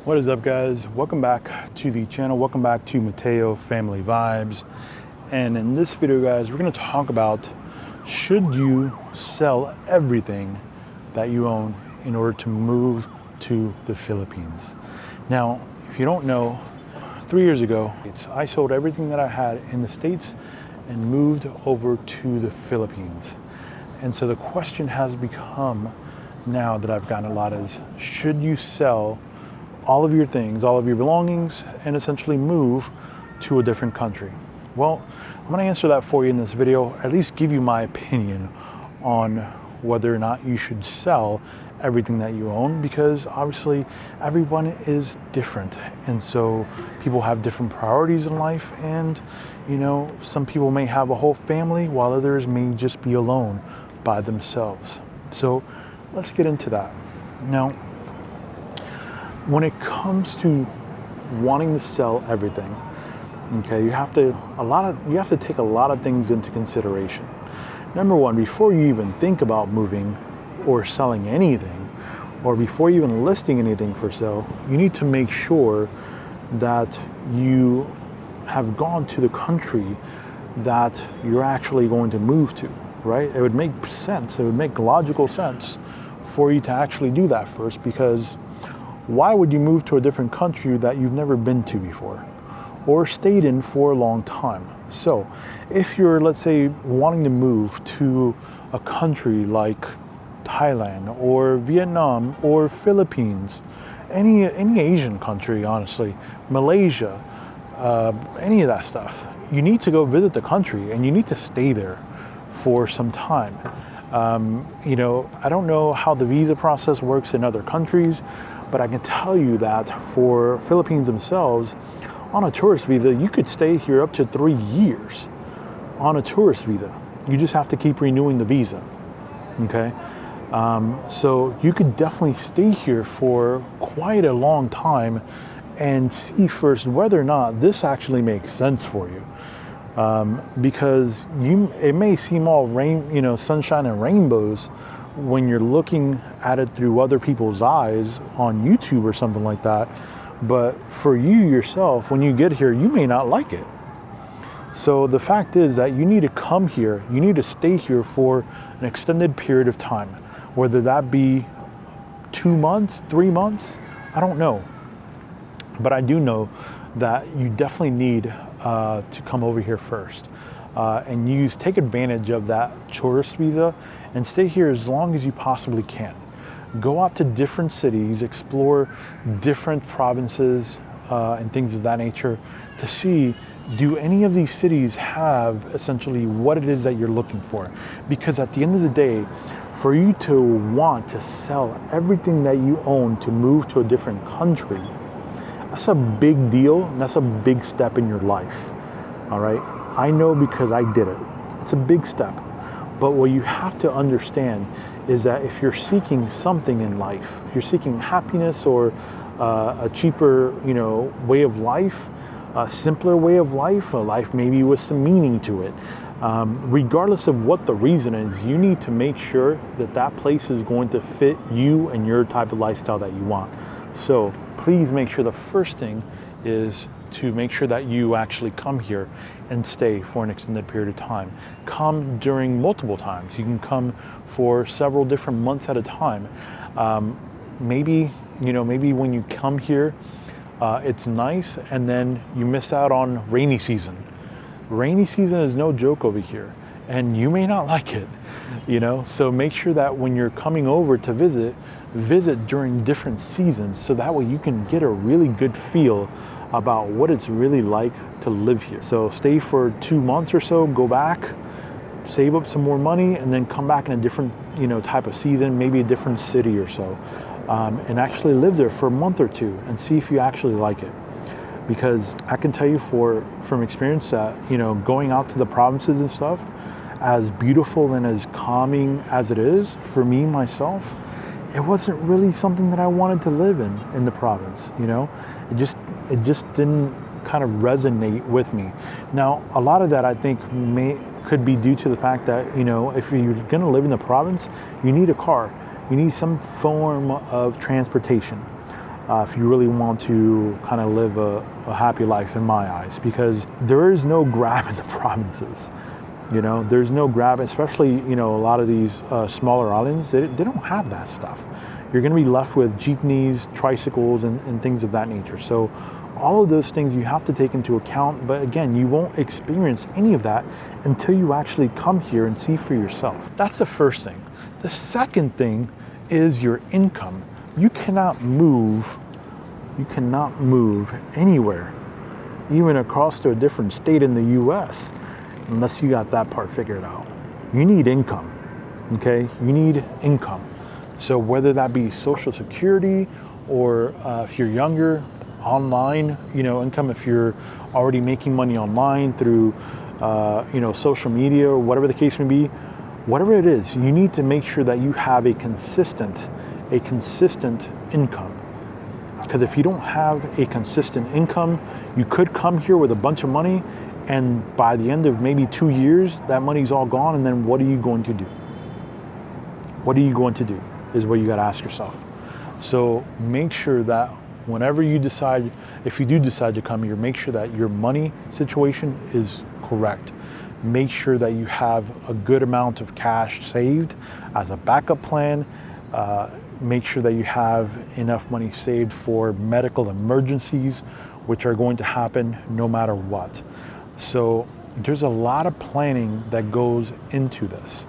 What is up, guys? Welcome back to the channel. Welcome back to Mateo Family Vibes. And in this video, guys, we're going to talk about, should you sell everything that you own in order to move to the Philippines? Now, if you don't know, 3 years ago, I sold everything that I had in the States and moved over to the Philippines. And so the question has become, now that I've gotten a lot, is should you sell all of your things, all of your belongings, and essentially move to a different country? Well, I'm going to answer that for you in this video, at least give you my opinion on whether or not you should sell everything that you own, because obviously everyone is different, and so people have different priorities in life, and some people may have a whole family while others may just be alone by themselves. So let's get into that. Now, when it comes to wanting to sell everything, okay, you have to take a lot of things into consideration. Number one, before you even think about moving or selling anything, or before even listing anything for sale, you need to make sure that you have gone to the country that you're actually going to move to, right? It would make sense, it would make logical sense for you to actually do that first, because why would you move to a different country that you've never been to before or stayed in for a long time? So if you're, let's say, wanting to move to a country like Thailand or Vietnam or Philippines, any Asian country, honestly, Malaysia, any of that stuff, you need to go visit the country and you need to stay there for some time. I don't know how the visa process works in other countries, but I can tell you that for Philippines themselves, on a tourist visa, you could stay here up to 3 years on a tourist visa. You just have to keep renewing the visa, okay? So you could definitely stay here for quite a long time and see first whether or not this actually makes sense for you. Because it may seem all sunshine and rainbows when you're looking at it through other people's eyes on YouTube or something like that. But for you yourself, when you get here, you may not like it. So the fact is that you need to come here, you need to stay here for an extended period of time, whether that be 2 months, 3 months, I don't know. But I do know that you definitely need to come over here first and take advantage of that tourist visa and stay here as long as you possibly can. Go out to different cities, explore different provinces and things of that nature to see, do any of these cities have essentially what it is that you're looking for? Because at the end of the day, for you to want to sell everything that you own to move to a different country, that's a big deal, and that's a big step in your life, all right? I know because I did it. It's a big step. But what you have to understand is that if you're seeking something in life, if you're seeking happiness or a cheaper, way of life, a simpler way of life, a life maybe with some meaning to it, regardless of what the reason is, you need to make sure that that place is going to fit you and your type of lifestyle that you want. So please make sure the first thing is to make sure that you actually come here and stay for an extended period of time. Come during multiple times. You can come for several different months at a time. Maybe when you come here, it's nice, and then you miss out on rainy season. Rainy season is no joke over here, and you may not like it, So make sure that when you're coming over to visit during different seasons, so that way you can get a really good feel about what it's really like to live here. So stay for 2 months or so, go back, save up some more money, and then come back in a different type of season, maybe a different city or so, and actually live there for a month or two and see if you actually like it. Because I can tell you from experience that going out to the provinces and stuff, as beautiful and as calming as it is for me myself, it wasn't really something that I wanted to live in the province. It just didn't kind of resonate with me. Now, a lot of that I think could be due to the fact that if you're going to live in the province, you need a car, you need some form of transportation. if you really want to kind of live a happy life, in my eyes, because there is no Grab in the provinces. You know, there's no Grab, especially, you know, a lot of these smaller islands, they don't have that stuff. You're going to be left with jeepneys, tricycles, and things of that nature. So all of those things you have to take into account. But again, you won't experience any of that until you actually come here and see for yourself. That's the first thing. The second thing is your income. You cannot move anywhere, even across to a different state in the US, unless you got that part figured out. You need income, okay? You need income. So whether that be Social Security or if you're younger, online, you know, income, if you're already making money online through, you know, social media or whatever the case may be, whatever it is, you need to make sure that you have a consistent income. Because if you don't have a consistent income, you could come here with a bunch of money, and by the end of maybe 2 years, that money's all gone, and then what are you going to do? What are you going to do is what you got to ask yourself. So make sure that whenever you decide, if you do decide to come here, make sure that your money situation is correct. Make sure that you have a good amount of cash saved as a backup plan. Make sure that you have enough money saved for medical emergencies, which are going to happen no matter what. So there's a lot of planning that goes into this.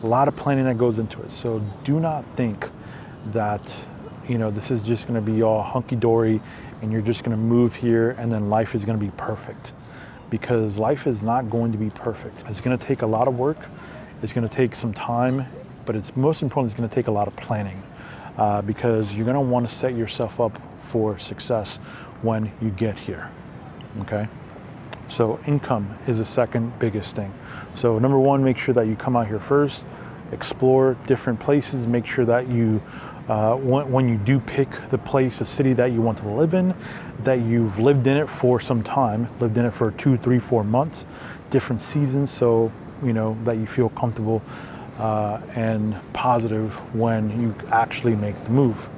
A lot of planning that goes into it. So do not think that, you know, this is just going to be all hunky-dory and you're just going to move here and then life is going to be perfect. Because life is not going to be perfect. It's going to take a lot of work. It's going to take some time, but it's most important, it's going to take a lot of planning because you're going to want to set yourself up for success when you get here, okay? So income is the second biggest thing. So number one, make sure that you come out here first, explore different places, make sure that you, when you do pick the place, the city that you want to live in, that you've lived in it for some time, lived in it for 2, 3, 4 months, different seasons, so you know that you feel comfortable and positive when you actually make the move.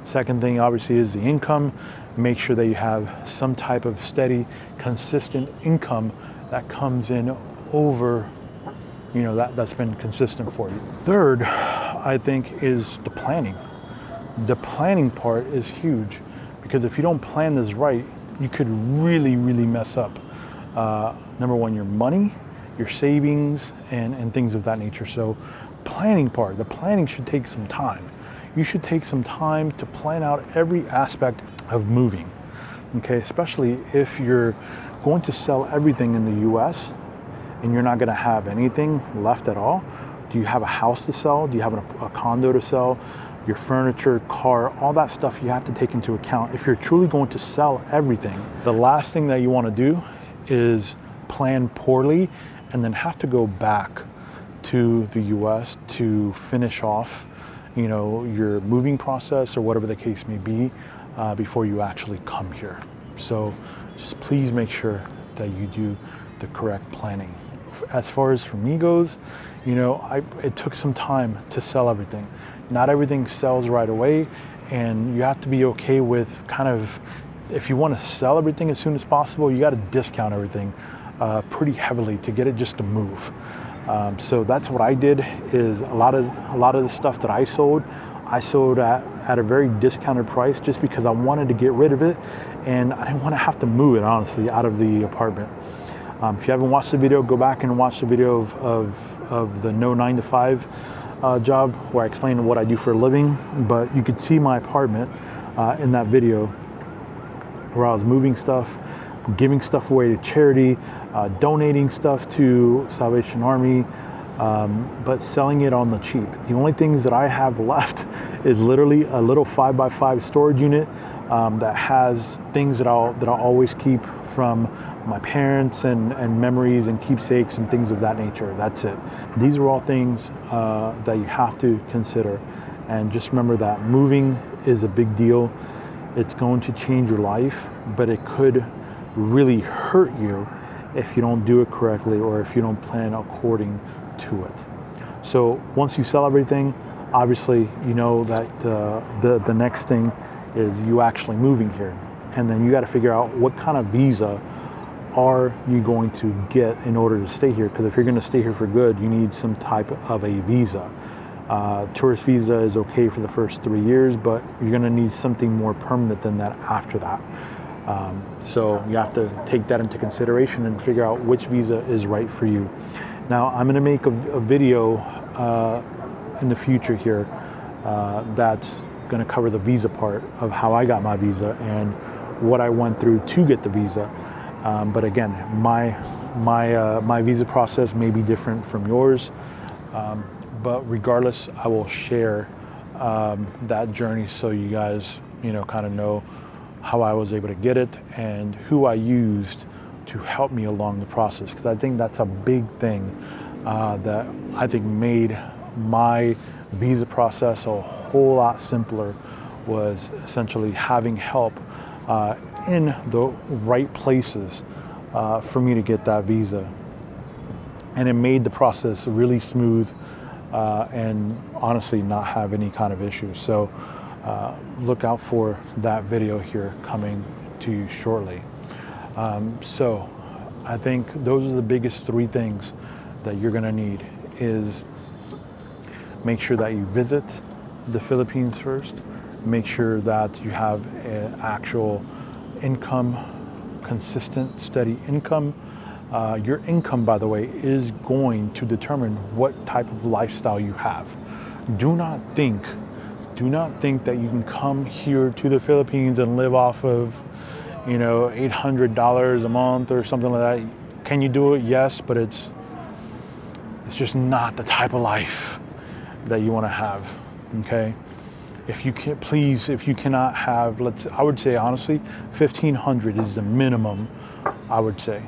Second thing obviously is the income. Make sure that you have some type of steady, consistent income that comes in over, you know, that's been consistent for you. Third, I think, is the planning. The planning part is huge because if you don't plan this right, you could really, really mess up. Number one, your money, your savings, and things of that nature. So planning part, the planning should take some time. You should take some time to plan out every aspect of moving, okay? Especially if you're going to sell everything in the US and you're not gonna have anything left at all. Do you have a house to sell? Do you have a condo to sell? Your furniture, car, all that stuff you have to take into account. If you're truly going to sell everything, the last thing that you wanna do is plan poorly and then have to go back to the US to finish off, you know, your moving process or whatever the case may be before you actually come here. So just please make sure that you do the correct planning. As far as for me goes, you know, it took some time to sell everything. Not everything sells right away, and you have to be okay with kind of, if you want to sell everything as soon as possible, you got to discount everything pretty heavily to get it just to move. So that's what I did. Is a lot of the stuff that I sold at a very discounted price just because I wanted to get rid of it, and I didn't want to have to move it, honestly, out of the apartment. If you haven't watched the video, go back and watch the video of the no 9-to-5 job where I explain what I do for a living. But you could see my apartment in that video where I was moving stuff, giving stuff away to charity, donating stuff to Salvation Army, but selling it on the cheap. The only things that I have left is literally a little 5x5 storage unit that has things that I'll always keep from my parents and memories and keepsakes and things of that nature. That's it. These are all things that you have to consider. And just remember that moving is a big deal. It's going to change your life, but it could really hurt you if you don't do it correctly or if you don't plan according to it. So once you sell everything, obviously you know that the next thing is you actually moving here. And then you got to figure out what kind of visa are you going to get in order to stay here, because if you're going to stay here for good, you need some type of a visa. Tourist visa is okay for the first 3 years, but you're going to need something more permanent than that after that. So you have to take that into consideration and figure out which visa is right for you. Now, I'm going to make a video in the future here that's going to cover the visa part of how I got my visa and what I went through to get the visa. But again, my visa process may be different from yours. But regardless, I will share that journey so you guys, kind of know how I was able to get it and who I used to help me along the process. Because I think that's a big thing that I think made my visa process a whole lot simpler, was essentially having help in the right places for me to get that visa. And it made the process really smooth and honestly not have any kind of issues. So look out for that video here coming to you shortly. So I think those are the biggest 3 things that you're going to need. Is make sure that you visit the Philippines first. Make sure that you have an actual income, consistent, steady income. Your income, by the way, is going to determine what type of lifestyle you have. Do not think that you can come here to the Philippines and live off of, $800 a month or something like that. Can you do it? Yes, but it's just not the type of life that you want to have. Okay. If you cannot have, I would say honestly, 1,500 is the minimum, I would say.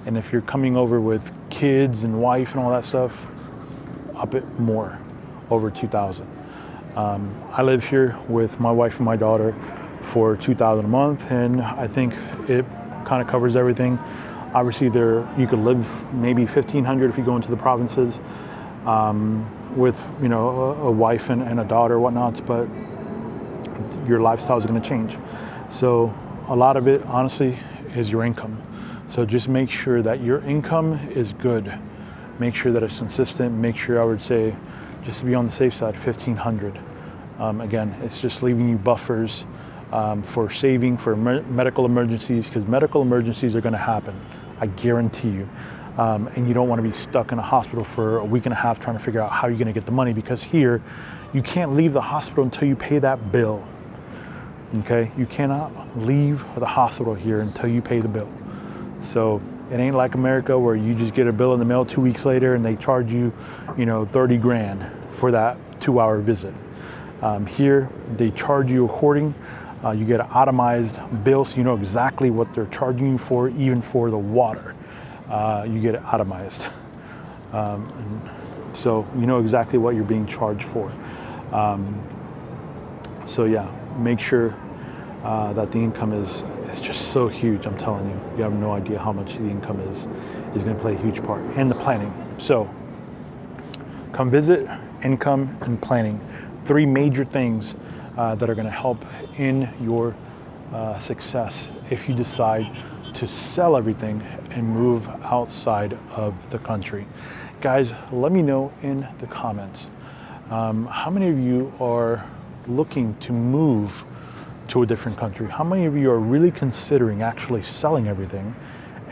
And if you're coming over with kids and wife and all that stuff, up it more, over 2,000. I live here with my wife and my daughter for 2,000 a month, and I think it kind of covers everything. Obviously, you could live maybe 1,500 if you go into the provinces with a wife and a daughter, whatnot. But your lifestyle is going to change. So a lot of it, honestly, is your income. So just make sure that your income is good. Make sure that it's consistent. Make sure, I would say, just to be on the safe side, 1,500. Again, it's just leaving you buffers for saving for medical emergencies, because medical emergencies are going to happen. I guarantee you. And you don't want to be stuck in a hospital for a week and a half trying to figure out how you're going to get the money, because here you can't leave the hospital until you pay that bill. Okay? You cannot leave the hospital here until you pay the bill. So it ain't like America where you just get a bill in the mail 2 weeks later and they charge you, 30 grand for that 2-hour visit. Here they charge you according. You get an itemized bill, so you know exactly what they're charging you for, even for the water. You get it itemized. So you know exactly what you're being charged for. So yeah, make sure that the income is just so huge. I'm telling you, you have no idea how much the income is going to play a huge part, and the planning. So come visit, income, and planning. 3 major things that are going to help in your success if you decide to sell everything and move outside of the country. Guys, let me know in the comments how many of you are looking to move to a different country. How many of you are really considering actually selling everything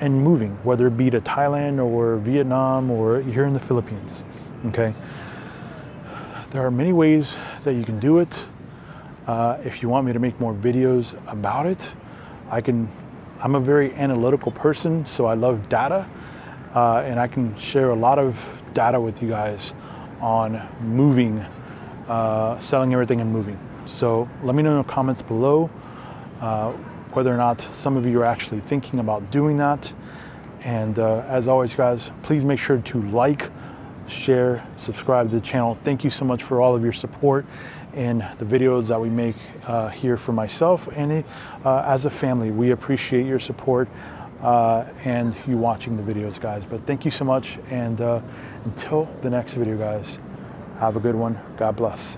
and moving, whether it be to Thailand or Vietnam or here in the Philippines? Okay, there are many ways that you can do it. If you want me to make more videos about it, I'm a very analytical person, so I love data, and I can share a lot of data with you guys on moving, selling everything and moving. So let me know in the comments below whether or not some of you are actually thinking about doing that. And as always, guys, please make sure to like, share, subscribe to the channel. Thank you so much for all of your support in the videos that we make here for myself and as a family. We appreciate your support and you watching the videos, guys. But thank you so much, and until the next video, guys, have a good one. God bless.